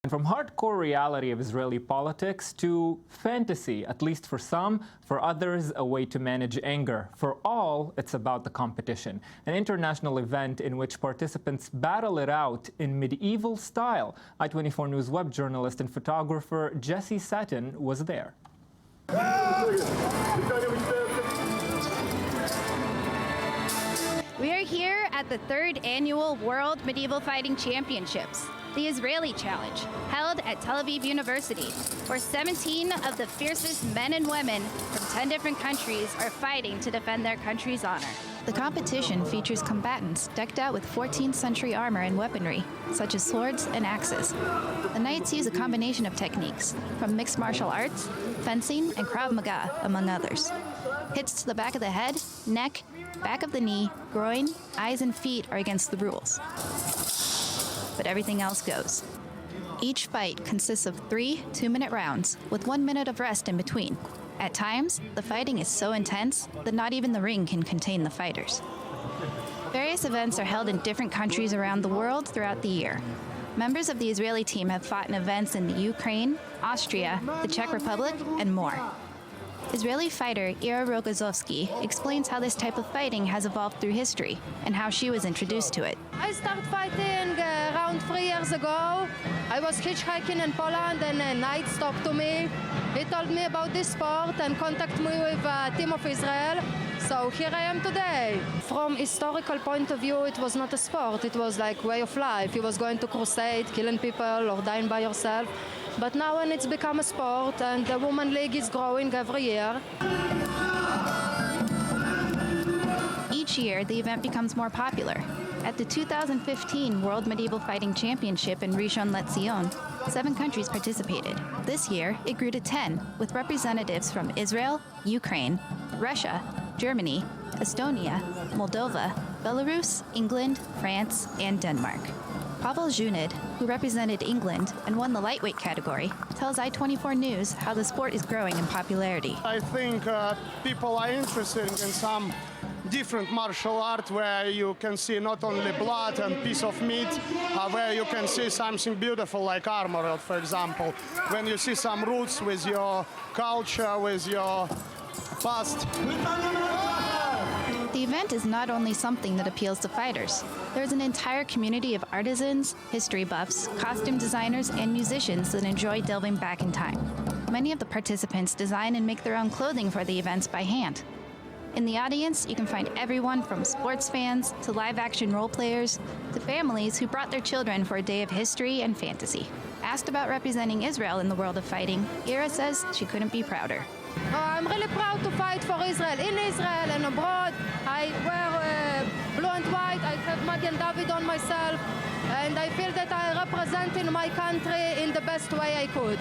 From hardcore reality of Israeli politics to fantasy, at least for some, for others, a way to manage anger. For all, it's about the competition, an international event in which participants battle it out in medieval style. I-24 News web journalist and photographer Jesse Sutton was there. We are here at the 3rd Annual World Medieval Fighting Championships, the Israeli Challenge, held at Tel Aviv University, where 17 of the fiercest men and women from 10 different countries are fighting to defend their country's honor. The competition features combatants decked out with 14th century armor and weaponry, such as swords and axes. The knights use a combination of techniques, from mixed martial arts, fencing, and Krav Maga, among others. Hits to the back of the head, neck, back of the knee, groin, eyes, and feet are against the rules. But everything else goes. Each fight consists of 3 2-minute rounds, with 1 minute of rest in between. At times, the fighting is so intense that not even the ring can contain the fighters. Various events are held in different countries around the world throughout the year. Members of the Israeli team have fought in events in the Ukraine, Austria, the Czech Republic, and more. Israeli fighter Ira Rogozovsky explains how this type of fighting has evolved through history and how she was introduced to it. I started fighting around 3 years ago. I was hitchhiking in Poland and a knight talked to me. He told me about this sport and contacted me with a team of Israel. So here I am today. From historical point of view, it was not a sport. It was like way of life. You was going to crusade, killing people or dying by yourself. But now when it's become a sport and the Women League is growing every year. Each year, the event becomes more popular. At the 2015 World Medieval Fighting Championship in Rishon LeZion, 7 countries participated. This year, it grew to 10, with representatives from Israel, Ukraine, Russia, Germany, Estonia, Moldova, Belarus, England, France, and Denmark. Pavel Zhunid, who represented England and won the lightweight category, tells I-24 News how the sport is growing in popularity. I think people are interested in some different martial art where you can see not only blood and piece of meat, where you can see something beautiful like armor, for example. When you see some roots with your culture, with your past. The event is not only something that appeals to fighters. There's an entire community of artisans, history buffs, costume designers, and musicians that enjoy delving back in time. Many of the participants design and make their own clothing for the events by hand. In the audience, you can find everyone from sports fans to live-action role players to families who brought their children for a day of history and fantasy. Asked about representing Israel in the world of fighting, Ira says she couldn't be prouder. I'm really proud to fight for Israel, in Israel and abroad. I wear blue and white, I have Magen David on myself, and I feel that I represent in my country in the best way I could.